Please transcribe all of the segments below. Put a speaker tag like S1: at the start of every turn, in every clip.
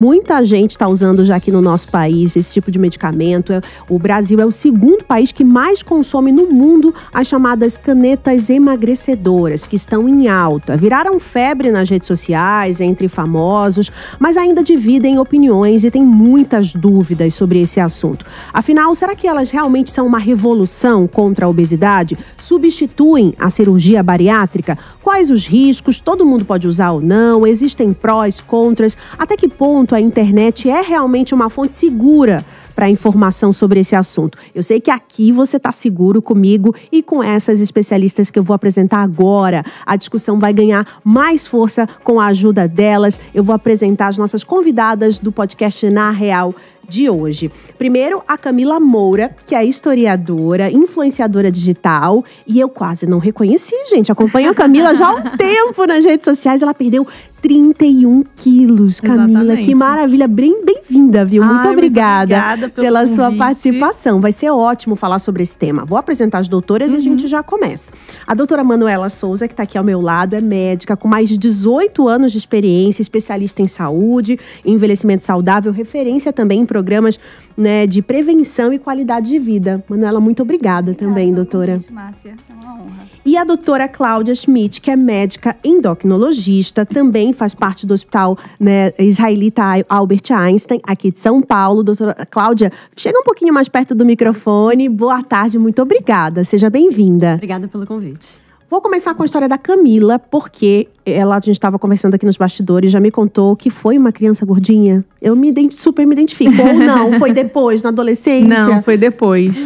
S1: Muita gente está usando já aqui no nosso país esse tipo de medicamento. O Brasil é o segundo país que mais consome no mundo as chamadas canetas emagrecedoras, que estão em alta. Viraram febre nas redes sociais, entre famosos, mas ainda dividem opiniões e tem muitas dúvidas sobre esse assunto. Afinal, será que elas realmente são uma revolução contra a obesidade? Substituem a cirurgia bariátrica? Quais os riscos? Todo mundo pode usar ou não? Existem prós, contras? Até que ponto a internet é realmente uma fonte segura para informação sobre esse assunto? Eu sei que aqui você está seguro comigo e com essas especialistas que eu vou apresentar agora. A discussão vai ganhar mais força com a ajuda delas. Eu vou apresentar as nossas convidadas do podcast Na Real de hoje. Primeiro, a Camila Moura, que é historiadora, influenciadora digital, e eu quase não reconheci, gente. Acompanho a Camila já há um tempo nas redes sociais. Ela perdeu 31 quilos, Camila. Exatamente. Que maravilha. Bem-vinda, viu? Muito obrigada pela sua participação. Vai ser ótimo falar sobre esse tema. Vou apresentar as doutoras e a gente já começa. A doutora Manuela Souza, que está aqui ao meu lado, é médica com mais de 18 anos de experiência, especialista em saúde, envelhecimento saudável, referência também em programas, né, de prevenção e qualidade de vida. Manuela, muito obrigada também, doutora.
S2: Márcia, é uma honra.
S1: E a doutora Cláudia Schmidt, que é médica endocrinologista, também faz parte do hospital, né, israelita Albert Einstein, aqui de São Paulo. Doutora Cláudia, chega um pouquinho mais perto do microfone. Boa tarde, muito obrigada. Seja bem-vinda.
S3: Obrigada pelo convite.
S1: Vou começar com a história da Camila, porque a gente estava conversando aqui nos bastidores, já me contou que foi uma criança gordinha. Eu super me identifico, ou não? Foi depois, na adolescência?
S2: Não, foi depois.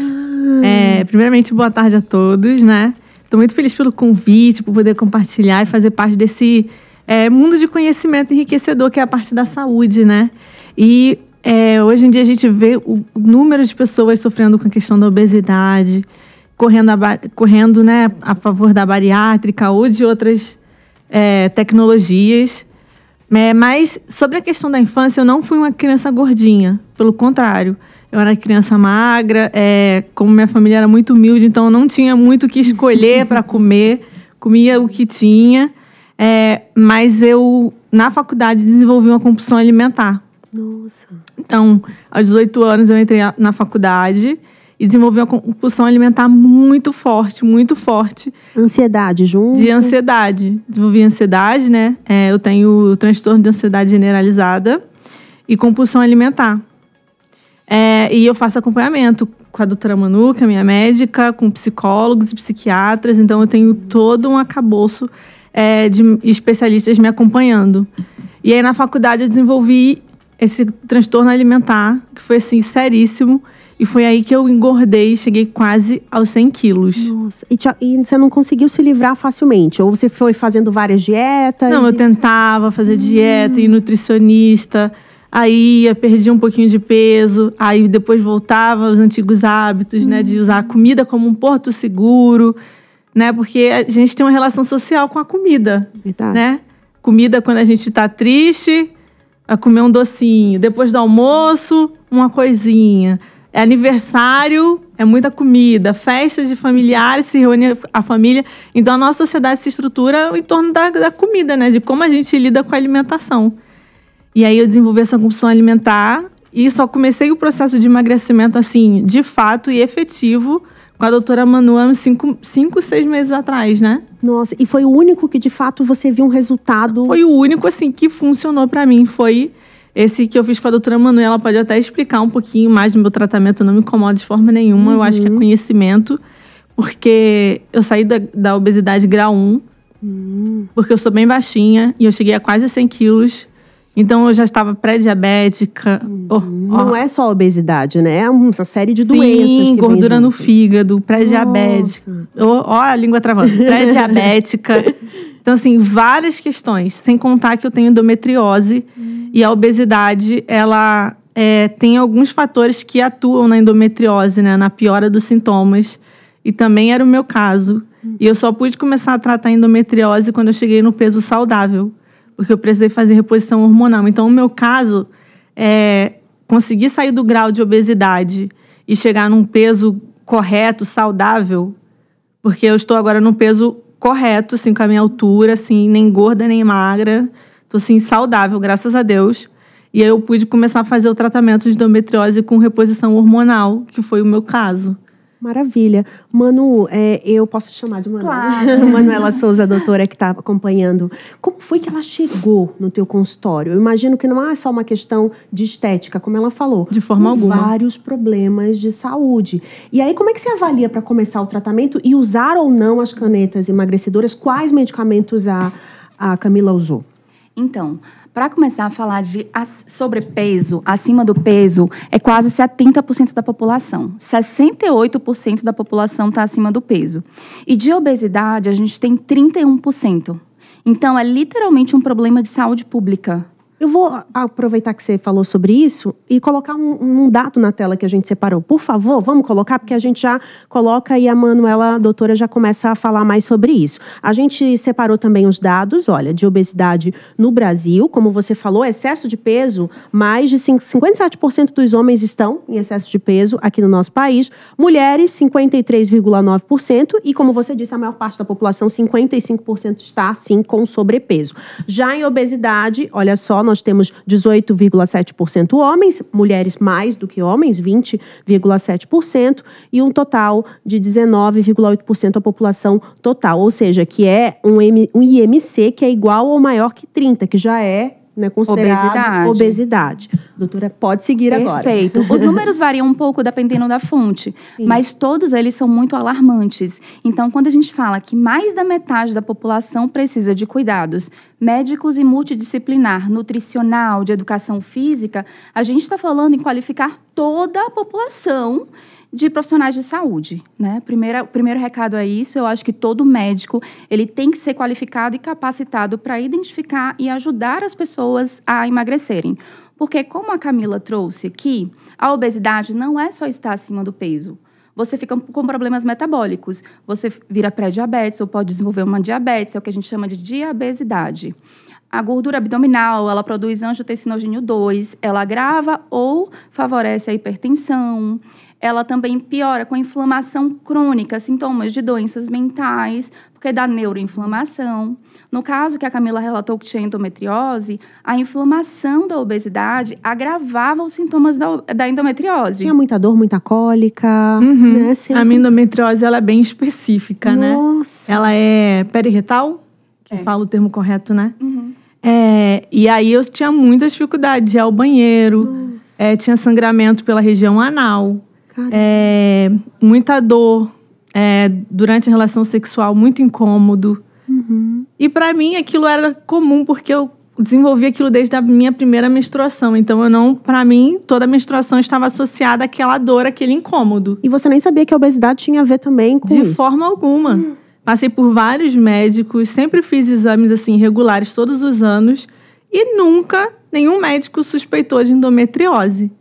S2: Primeiramente, boa tarde a todos, né? Estou muito feliz pelo convite, por poder compartilhar e fazer parte desse mundo de conhecimento enriquecedor, que é a parte da saúde, né? E hoje em dia a gente vê o número de pessoas sofrendo com a questão da obesidade, correndo, né, a favor da bariátrica ou de outras tecnologias. Mas sobre a questão da infância, eu não fui uma criança gordinha. Pelo contrário, eu era criança magra, como minha família era muito humilde, então eu não tinha muito o que escolher para comer, comia o que tinha. Mas eu, na faculdade, desenvolvi uma compulsão alimentar.
S1: Nossa.
S2: Então, aos 18 anos, eu entrei na faculdade e desenvolvi uma compulsão alimentar muito forte, muito forte.
S1: Ansiedade junto?
S2: De ansiedade. Desenvolvi ansiedade, né? Eu tenho transtorno de ansiedade generalizada e compulsão alimentar. E eu faço acompanhamento com a doutora Manu, que é minha médica, com psicólogos e psiquiatras. Então, eu tenho todo um arcabouço de especialistas me acompanhando. E aí, na faculdade, eu desenvolvi esse transtorno alimentar, que foi, assim, seríssimo. E foi aí que eu engordei, cheguei quase aos 100 quilos.
S1: Nossa, e você não conseguiu se livrar facilmente? Ou você foi fazendo várias dietas?
S2: Não, eu tentava fazer dieta e nutricionista. Aí eu perdi um pouquinho de peso. Aí depois voltava aos antigos hábitos, né? De usar a comida como um porto seguro, né? Porque a gente tem uma relação social com a comida, né? Comida, quando a gente está triste, a comer um docinho. Depois do almoço, uma coisinha. Aniversário, muita comida. Festa de familiares, se reúne a família. Então, a nossa sociedade se estrutura em torno da comida, né? De como a gente lida com a alimentação. E aí, eu desenvolvi essa compulsão alimentar e só comecei o processo de emagrecimento, assim, de fato e efetivo, com a doutora Manu, uns 6 meses atrás, né?
S1: Nossa, e foi o único que, de fato, você viu um resultado?
S2: Foi o único, assim, que funcionou pra mim. Foi esse que eu fiz com a doutora Manu. Ela pode até explicar um pouquinho mais do meu tratamento, não me incomoda de forma nenhuma. Eu acho que é conhecimento, porque eu saí da obesidade grau 1, porque eu sou bem baixinha e eu cheguei a quase 100 quilos. Então, eu já estava pré-diabética.
S1: Não é só obesidade, né? É uma série de doenças.
S2: Sim, gordura no fígado, pré-diabética. Ó, a língua travando. Pré-diabética. Então, assim, várias questões. Sem contar que eu tenho endometriose. E a obesidade, ela tem alguns fatores que atuam na endometriose, né? Na piora dos sintomas. E também era o meu caso. E eu só pude começar a tratar a endometriose quando eu cheguei no peso saudável. Porque eu precisei fazer reposição hormonal. Então, o meu caso conseguir sair do grau de obesidade e chegar num peso correto, saudável, porque eu estou agora num peso correto, assim, com a minha altura, assim, nem gorda, nem magra. Estou, assim, saudável, graças a Deus. E aí eu pude começar a fazer o tratamento de endometriose com reposição hormonal, que foi o meu caso.
S1: Maravilha. Manu, eu posso te chamar de Manu?
S3: Claro.
S1: Manuela Souza, a doutora que está acompanhando. Como foi que ela chegou no teu consultório? Eu imagino que não é só uma questão de estética, como ela falou.
S2: De forma alguma.
S1: Vários problemas de saúde. E aí, como é que você avalia para começar o tratamento e usar ou não as canetas emagrecedoras? Quais medicamentos a Camila usou?
S3: Então, para começar a falar de sobrepeso, acima do peso, é quase 70% da população. 68% da população está acima do peso. E de obesidade, a gente tem 31%. Então, é literalmente um problema de saúde pública.
S1: Eu vou aproveitar que você falou sobre isso e colocar um dado na tela que a gente separou. Por favor, vamos colocar, porque a gente já coloca e a Manuela, a doutora, já começa a falar mais sobre isso. A gente separou também os dados, olha, de obesidade no Brasil. Como você falou, excesso de peso, mais de 57% dos homens estão em excesso de peso aqui no nosso país. Mulheres, 53,9%. E como você disse, a maior parte da população, 55% está, sim, com sobrepeso. Já em obesidade, olha só, nós temos 18,7% homens, mulheres mais do que homens, 20,7%, e um total de 19,8% da população total. Ou seja, que é um IMC que é igual ou maior que 30, que já é considerado obesidade. Doutora, pode seguir agora.
S3: Perfeito. Os números variam um pouco dependendo da fonte,
S1: Sim.
S3: mas todos eles são muito alarmantes. Então, quando a gente fala que mais da metade da população precisa de cuidados médicos e multidisciplinar, nutricional, de educação física, a gente está falando em qualificar toda a população de profissionais de saúde, né? Primeiro recado é isso. Eu acho que todo médico ele tem que ser qualificado e capacitado para identificar e ajudar as pessoas a emagrecerem. Porque, como a Camila trouxe aqui, a obesidade não é só estar acima do peso. Você fica com problemas metabólicos. Você vira pré-diabetes ou pode desenvolver uma diabetes, é o que a gente chama de diabesidade. A gordura abdominal, ela produz angiotensinogênio 2, ela agrava ou favorece a hipertensão. Ela também piora com inflamação crônica, sintomas de doenças mentais, porque dá neuroinflamação. No caso que a Camila relatou que tinha endometriose, a inflamação da obesidade agravava os sintomas da endometriose.
S1: Tinha muita dor, muita cólica.
S2: Uhum.
S1: Né?
S2: A minha endometriose ela é bem específica,
S1: Nossa.
S2: né? Ela é periretal, que fala o termo correto, né?
S3: Uhum.
S2: E aí eu tinha muita dificuldade de ir ao banheiro, tinha sangramento pela região anal. Muita dor durante a relação sexual, muito incômodo.
S1: Uhum.
S2: E para mim aquilo era comum, porque eu desenvolvi aquilo desde a minha primeira menstruação. Então para mim, toda a menstruação estava associada àquela dor, àquele incômodo.
S1: E você nem sabia que a obesidade tinha a ver também com isso?
S2: De forma alguma. Passei por vários médicos, sempre fiz exames assim regulares todos os anos e nunca nenhum médico suspeitou de endometriose.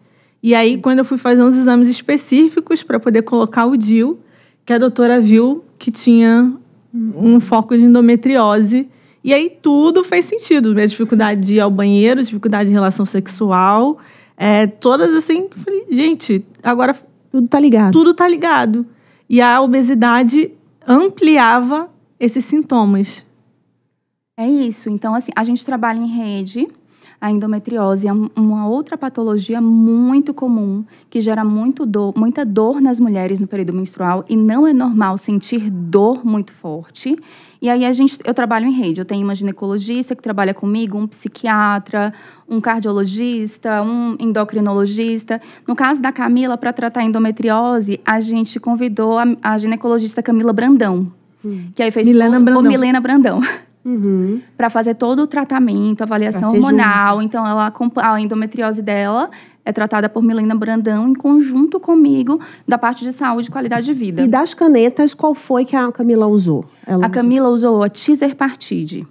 S2: E aí, quando eu fui fazer uns exames específicos para poder colocar o DIU, que a doutora viu que tinha um foco de endometriose. E aí, tudo fez sentido. Minha dificuldade de ir ao banheiro, dificuldade de relação sexual. Todas assim, falei, gente, agora...
S1: Tudo tá ligado.
S2: Tudo tá ligado. E a obesidade ampliava esses sintomas.
S3: É isso. Então, assim, a gente trabalha em rede. A endometriose é uma outra patologia muito comum, que gera muita dor nas mulheres no período menstrual, e não é normal sentir dor muito forte. E aí eu trabalho em rede. Eu tenho uma ginecologista que trabalha comigo, um psiquiatra, um cardiologista, um endocrinologista. No caso da Camila, para tratar a endometriose, a gente convidou a ginecologista Camila Brandão, que aí fez Milena Brandão.
S1: Uhum.
S3: Para fazer todo o tratamento, avaliação hormonal. Então, a endometriose dela é tratada por Milena Brandão em conjunto comigo, da parte de saúde e qualidade de vida.
S1: E das canetas, qual foi que a Camila usou?
S3: Camila usou a Tizerpartide.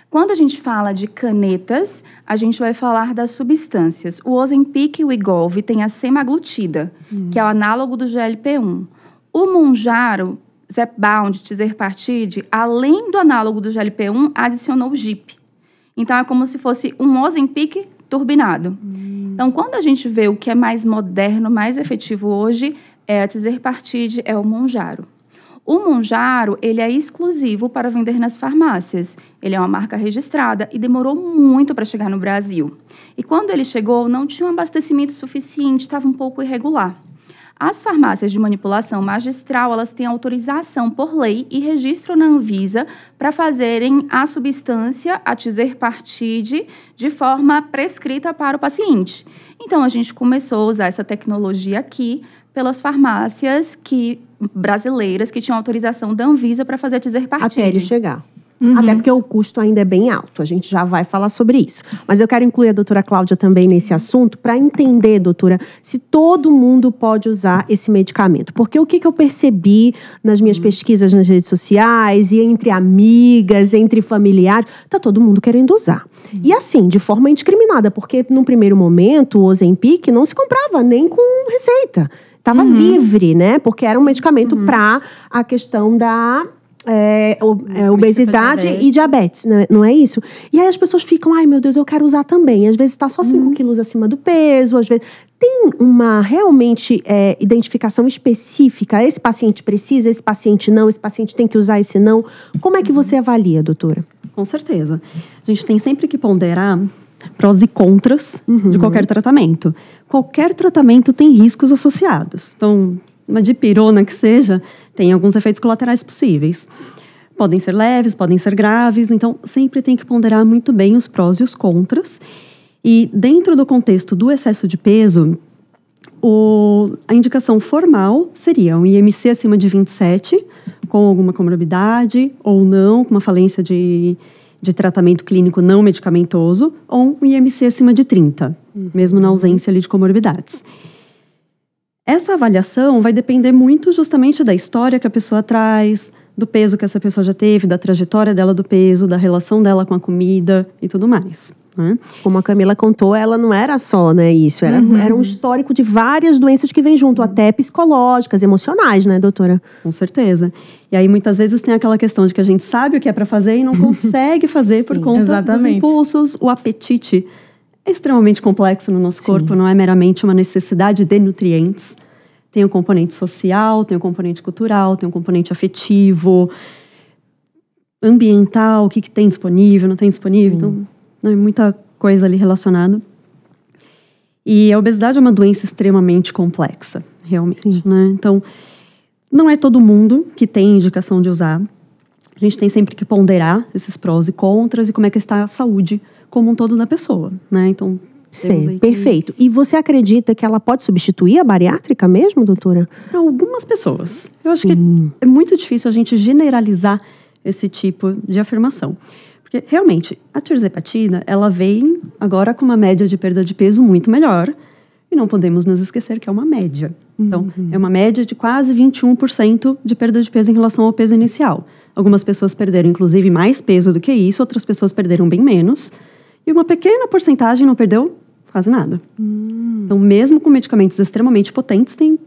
S3: Quando a gente fala de canetas, a gente vai falar das substâncias. O Ozempic e o Wegovy tem a semaglutida, que é o análogo do GLP-1. O Mounjaro, Zepbound, Tizerpartide, além do análogo do GLP-1, adicionou o GIP. Então, é como se fosse um Ozempic turbinado. Então, quando a gente vê o que é mais moderno, mais efetivo hoje, é a Tizerpartide, é o Mounjaro. O Mounjaro, ele é exclusivo para vender nas farmácias. Ele é uma marca registrada e demorou muito para chegar no Brasil. E quando ele chegou, não tinha um abastecimento suficiente, estava um pouco irregular. As farmácias de manipulação magistral, elas têm autorização por lei e registro na Anvisa para fazerem a substância, a Tizerpartide, de forma prescrita para o paciente. Então, a gente começou a usar essa tecnologia aqui pelas farmácias brasileiras que tinham autorização da Anvisa para fazer a Tizerpartide.
S1: Até ele chegar. Até porque o custo ainda é bem alto, a gente já vai falar sobre isso. Mas eu quero incluir a doutora Cláudia também nesse assunto para entender, doutora, se todo mundo pode usar esse medicamento. Porque o que eu percebi nas minhas pesquisas nas redes sociais e entre amigas, entre familiares, tá todo mundo querendo usar. E assim, de forma indiscriminada, porque num primeiro momento o Ozempic não se comprava nem com receita. Estava livre, né? Porque era um medicamento para a questão da... obesidade e diabetes, né? Não é isso? E aí as pessoas ficam, ai meu Deus, eu quero usar também. Às vezes está só 5 quilos acima do peso, às vezes... Tem uma realmente identificação específica? Esse paciente precisa, esse paciente não, esse paciente tem que usar, esse não. Como é que você avalia, doutora?
S4: Com certeza. A gente tem sempre que ponderar prós e contras de qualquer tratamento. Qualquer tratamento tem riscos associados. Então, uma dipirona que seja, tem alguns efeitos colaterais possíveis. Podem ser leves, podem ser graves, então sempre tem que ponderar muito bem os prós e os contras. E dentro do contexto do excesso de peso, a indicação formal seria um IMC acima de 27, com alguma comorbidade ou não, com uma falência de tratamento clínico não medicamentoso, ou um IMC acima de 30, mesmo na ausência ali de comorbidades. Essa avaliação vai depender muito justamente da história que a pessoa traz, do peso que essa pessoa já teve, da trajetória dela do peso, da relação dela com a comida e tudo mais. Né?
S1: Como a Camila contou, ela não era só, né, isso, era um histórico de várias doenças que vêm junto, até psicológicas, emocionais, né, doutora?
S4: Com certeza. E aí, muitas vezes, tem aquela questão de que a gente sabe o que é para fazer e não consegue fazer por conta dos impulsos, o apetite. É extremamente complexo no nosso corpo, não é meramente uma necessidade de nutrientes. Tem um componente social, tem um componente cultural, tem um componente afetivo, ambiental, o que tem disponível, não tem disponível. Então, é muita coisa ali relacionada. E a obesidade é uma doença extremamente complexa, realmente. Né? Então, não é todo mundo que tem indicação de usar. A gente tem sempre que ponderar esses prós e contras e como é que está a saúde como um todo da pessoa, né? Então,
S1: sim, perfeito. E você acredita que ela pode substituir a bariátrica mesmo, doutora?
S4: Para algumas pessoas. Eu acho que é muito difícil a gente generalizar esse tipo de afirmação. Porque, realmente, a tirzepatida, ela vem agora com uma média de perda de peso muito melhor. E não podemos nos esquecer que é uma média. Então, é uma média de quase 21% de perda de peso em relação ao peso inicial. Algumas pessoas perderam, inclusive, mais peso do que isso. Outras pessoas perderam bem menos. E uma pequena porcentagem não perdeu quase nada. Então, mesmo com medicamentos extremamente potentes, tem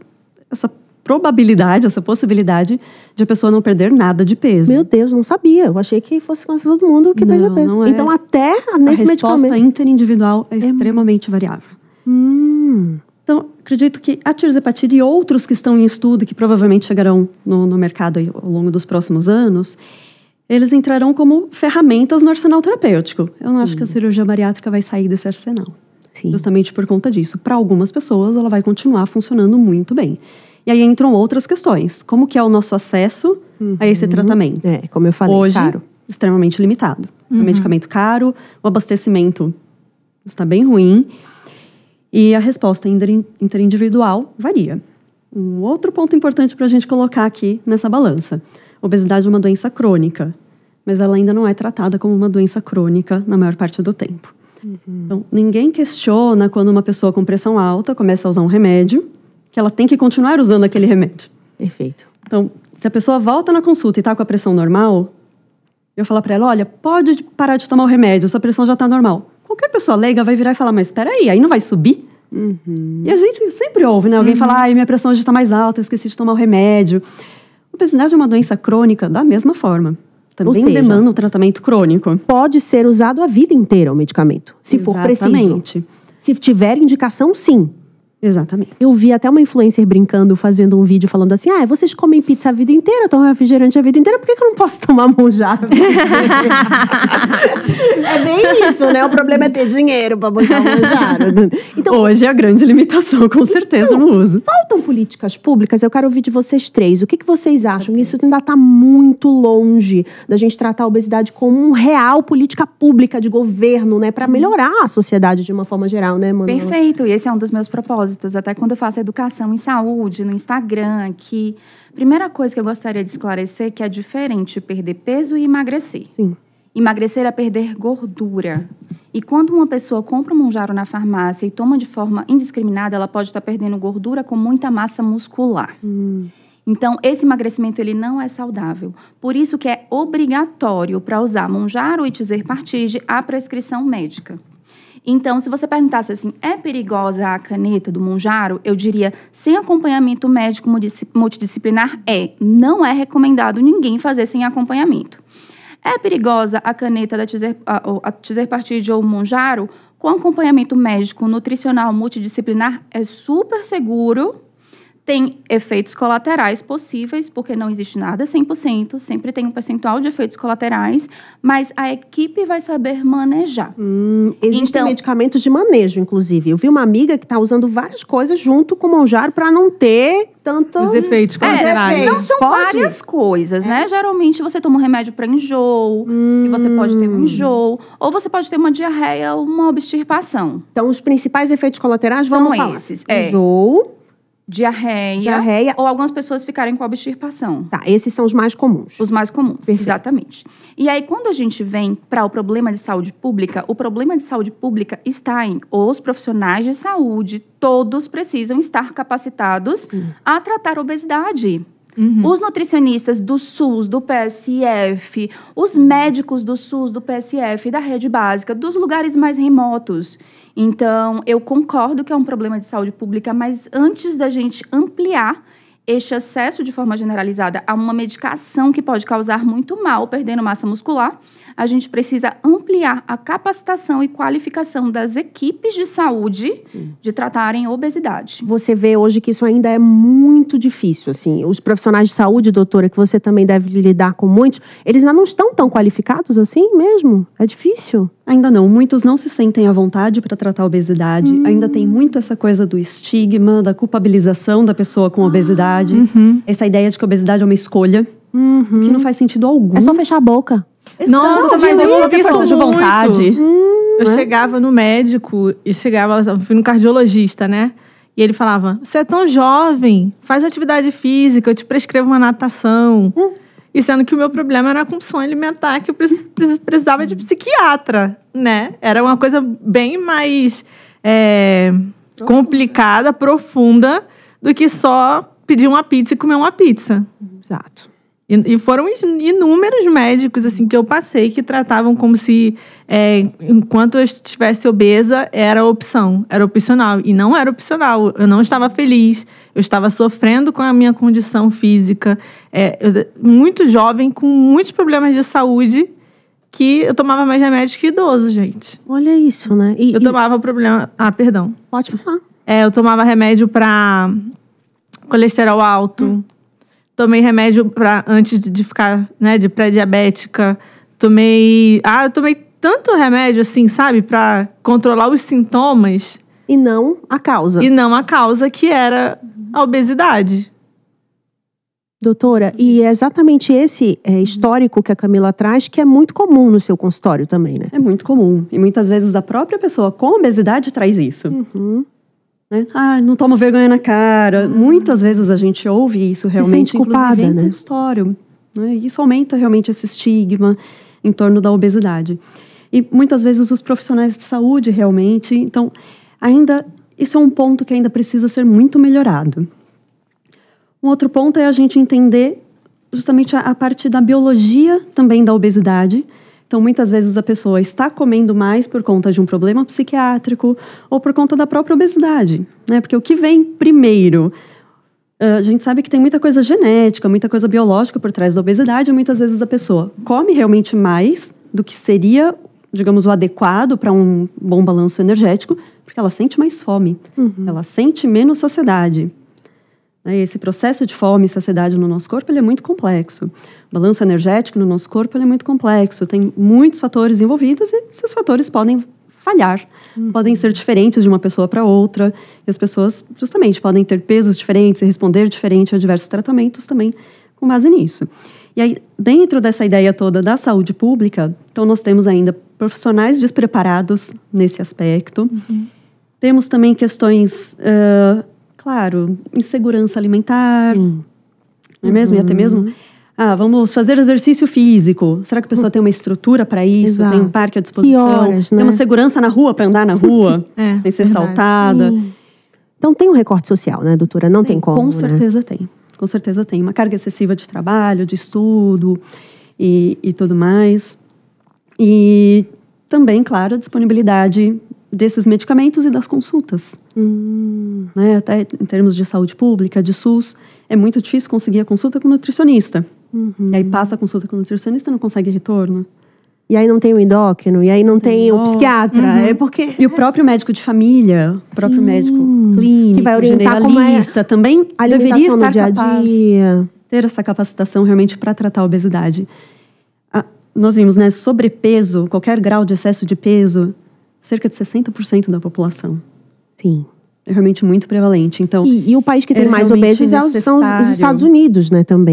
S4: essa probabilidade, essa possibilidade de a pessoa não perder nada de peso.
S1: Meu Deus, não sabia. Eu achei que fosse quase todo mundo que perde peso.
S4: Não é.
S1: Então, até nesse medicamento...
S4: A resposta interindividual é extremamente variável. Então, acredito que a tirzepatida e outros que estão em estudo, que provavelmente chegarão no mercado aí ao longo dos próximos anos, eles entrarão como ferramentas no arsenal terapêutico. Eu não acho que a cirurgia bariátrica vai sair desse arsenal. Justamente por conta disso. Para algumas pessoas, ela vai continuar funcionando muito bem. E aí entram outras questões. Como que é o nosso acesso a esse tratamento?
S1: Como eu falei,
S4: hoje,
S1: caro.
S4: Extremamente limitado. É um medicamento caro, o abastecimento está bem ruim. E a resposta interindividual varia. Um outro ponto importante para a gente colocar aqui nessa balança. Obesidade é uma doença crônica, mas ela ainda não é tratada como uma doença crônica na maior parte do tempo. Então, ninguém questiona quando uma pessoa com pressão alta começa a usar um remédio, que ela tem que continuar usando aquele remédio.
S1: Perfeito.
S4: Então, se a pessoa volta na consulta e está com a pressão normal, eu falo para ela, olha, pode parar de tomar o remédio, sua pressão já está normal. Qualquer pessoa leiga vai virar e falar, mas espera aí não vai subir? E a gente sempre ouve, né? Alguém fala, minha pressão hoje está mais alta, esqueci de tomar o remédio. Obesidade é uma doença crônica da mesma forma. Também demanda um tratamento crônico.
S1: Pode ser usado a vida inteira o medicamento, se for preciso. Se tiver indicação, sim.
S4: Exatamente.
S1: Eu vi até uma influencer brincando, fazendo um vídeo falando assim, vocês comem pizza a vida inteira, tomam refrigerante a vida inteira, por que eu não posso tomar Monjaro? É bem isso, né? O problema é ter dinheiro para bancar Monjaro.
S4: Então, hoje é a grande limitação, com certeza, no uso.
S1: Faltam políticas públicas? Eu quero ouvir de vocês três. O que vocês acham? Isso ainda está muito longe da gente tratar a obesidade como uma real política pública de governo, né? Para melhorar a sociedade de uma forma geral, né, Manuela?
S3: Perfeito, e esse é um dos meus propósitos. Até quando eu faço educação em saúde, no Instagram, que primeira coisa que eu gostaria de esclarecer é que é diferente perder peso e emagrecer.
S1: Sim.
S3: Emagrecer é perder gordura. E quando uma pessoa compra um Monjaro na farmácia e toma de forma indiscriminada, ela pode estar perdendo gordura com muita massa muscular. Então, esse emagrecimento ele não é saudável. Por isso que é obrigatório para usar Monjaro e Tizerpartige a prescrição médica. Então, se você perguntasse assim, é perigosa a caneta do Monjaro? Eu diria, sem acompanhamento médico multidisciplinar, não é recomendado ninguém fazer sem acompanhamento. É perigosa a caneta da Tizerpartige ou Monjaro? Com acompanhamento médico, nutricional, multidisciplinar, é super seguro. Tem efeitos colaterais possíveis, porque não existe nada 100%, sempre tem um percentual de efeitos colaterais, mas a equipe vai saber manejar.
S1: Existem medicamentos de manejo, inclusive. Eu vi uma amiga que está usando várias coisas junto com o Monjaro para não ter tanto...
S2: Os efeitos colaterais.
S3: Não são várias coisas, né? Geralmente você toma um remédio para enjoo, e você pode ter um enjoo, ou você pode ter uma diarreia ou uma obstirpação.
S1: Então, os principais efeitos colaterais, vamos falar.
S3: Esses.
S1: Enjoo.
S3: Diarreia, ou algumas pessoas ficarem com obstirpação.
S1: Tá, esses são os mais comuns.
S3: Os mais comuns,
S1: perfeito.
S3: Exatamente. E aí, quando a gente vem para o problema de saúde pública, o problema de saúde pública está em os profissionais de saúde, todos precisam estar capacitados a tratar obesidade. Os nutricionistas do SUS, do PSF, os médicos do SUS, do PSF, da rede básica, dos lugares mais remotos. Então, eu concordo que é um problema de saúde pública, mas antes da gente ampliar este acesso de forma generalizada a uma medicação que pode causar muito mal, perdendo massa muscular, a gente precisa ampliar a capacitação e qualificação das equipes de saúde de tratarem obesidade.
S1: Você vê hoje que isso ainda é muito difícil, assim. Os profissionais de saúde, doutora, que você também deve lidar com muitos, eles ainda não estão tão qualificados assim mesmo? É difícil?
S4: Ainda não. Muitos não se sentem à vontade para tratar a obesidade. Ainda tem muito essa coisa do estigma, da culpabilização da pessoa com obesidade. Essa ideia de que a obesidade é uma escolha, que não faz sentido algum.
S1: É só fechar a boca.
S2: Nossa, mas eu ouvi isso
S4: força de vontade.
S2: Eu chegava no médico e fui no cardiologista, né? E ele falava, você é tão jovem, faz atividade física, eu te prescrevo uma natação. E sendo que o meu problema era a compulsão alimentar, que eu precisava de psiquiatra, né? Era uma coisa bem mais complicada, profunda, do que só pedir uma pizza e comer uma pizza.
S1: Exato.
S2: E foram inúmeros médicos assim, que eu passei que tratavam como se, enquanto eu estivesse obesa, era opção, era opcional. E não era opcional. Eu não estava feliz, eu estava sofrendo com a minha condição física. Muito jovem, com muitos problemas de saúde, que eu tomava mais remédio que idoso, gente.
S1: Olha isso, né?
S2: Eu tomava problema... Perdão.
S1: Pode falar.
S2: Eu tomava remédio para colesterol alto. Tomei remédio antes de ficar, né, de pré-diabética. Eu tomei tanto remédio, assim, sabe? Para controlar os sintomas.
S1: E não a causa.
S2: E não a causa, que era a obesidade.
S1: Doutora, e é exatamente esse histórico que a Camila traz, que é muito comum no seu consultório também, né?
S4: É muito comum. E muitas vezes a própria pessoa com obesidade traz isso. Né? Não tomo vergonha na cara. Muitas vezes a gente ouve isso realmente,
S1: se sente culpada,
S4: inclusive
S1: né?
S4: em consultório. Né? Isso aumenta realmente esse estigma em torno da obesidade. E muitas vezes os profissionais de saúde realmente... Então, isso é um ponto que ainda precisa ser muito melhorado. Um outro ponto é a gente entender justamente a parte da biologia também da obesidade. Então, muitas vezes a pessoa está comendo mais por conta de um problema psiquiátrico ou por conta da própria obesidade, né? Porque o que vem primeiro? A gente sabe que tem muita coisa genética, muita coisa biológica por trás da obesidade, e muitas vezes a pessoa come realmente mais do que seria, digamos, o adequado para um bom balanço energético, Porque ela sente mais fome, ela sente menos saciedade. Esse processo de fome e saciedade no nosso corpo ele é muito complexo. O balanço energético no nosso corpo ele é muito complexo. Tem muitos fatores envolvidos e esses fatores podem falhar, podem ser diferentes de uma pessoa para outra. E as pessoas, justamente, podem ter pesos diferentes e responder diferente a diversos tratamentos também com base nisso. E aí, dentro dessa ideia toda da saúde pública, então nós temos ainda profissionais despreparados nesse aspecto. Temos também questões, claro, insegurança alimentar, não é mesmo? E até mesmo, vamos fazer exercício físico. Será que a pessoa tem uma estrutura para isso?
S1: Exato.
S4: Tem um parque à disposição?
S1: Que horas, né?
S4: Tem uma segurança na rua para andar na rua, sem ser saltada?
S1: Então tem um recorte social, né, doutora? Não tem como,
S4: Com certeza tem. Com certeza tem. Uma carga excessiva de trabalho, de estudo e tudo mais. E também, claro, a disponibilidade desses medicamentos e das consultas. Né? Até em termos de saúde pública, de SUS, é muito difícil conseguir a consulta com o nutricionista. E aí passa a consulta com o nutricionista e não consegue retorno.
S1: E aí não tem o endócrino, e aí não tem o psiquiatra. É porque...
S4: E o próprio médico de família, o próprio médico clínico,
S1: que vai orientar
S4: generalista, também deveria estar
S1: dia a dia.
S4: Ter essa capacitação realmente para tratar a obesidade. Nós vimos, né, sobrepeso, qualquer grau de excesso de peso, cerca de 60% da população.
S1: Sim.
S4: É realmente muito prevalente. Então,
S1: e o país que tem mais obesos são os Estados Unidos, né, também.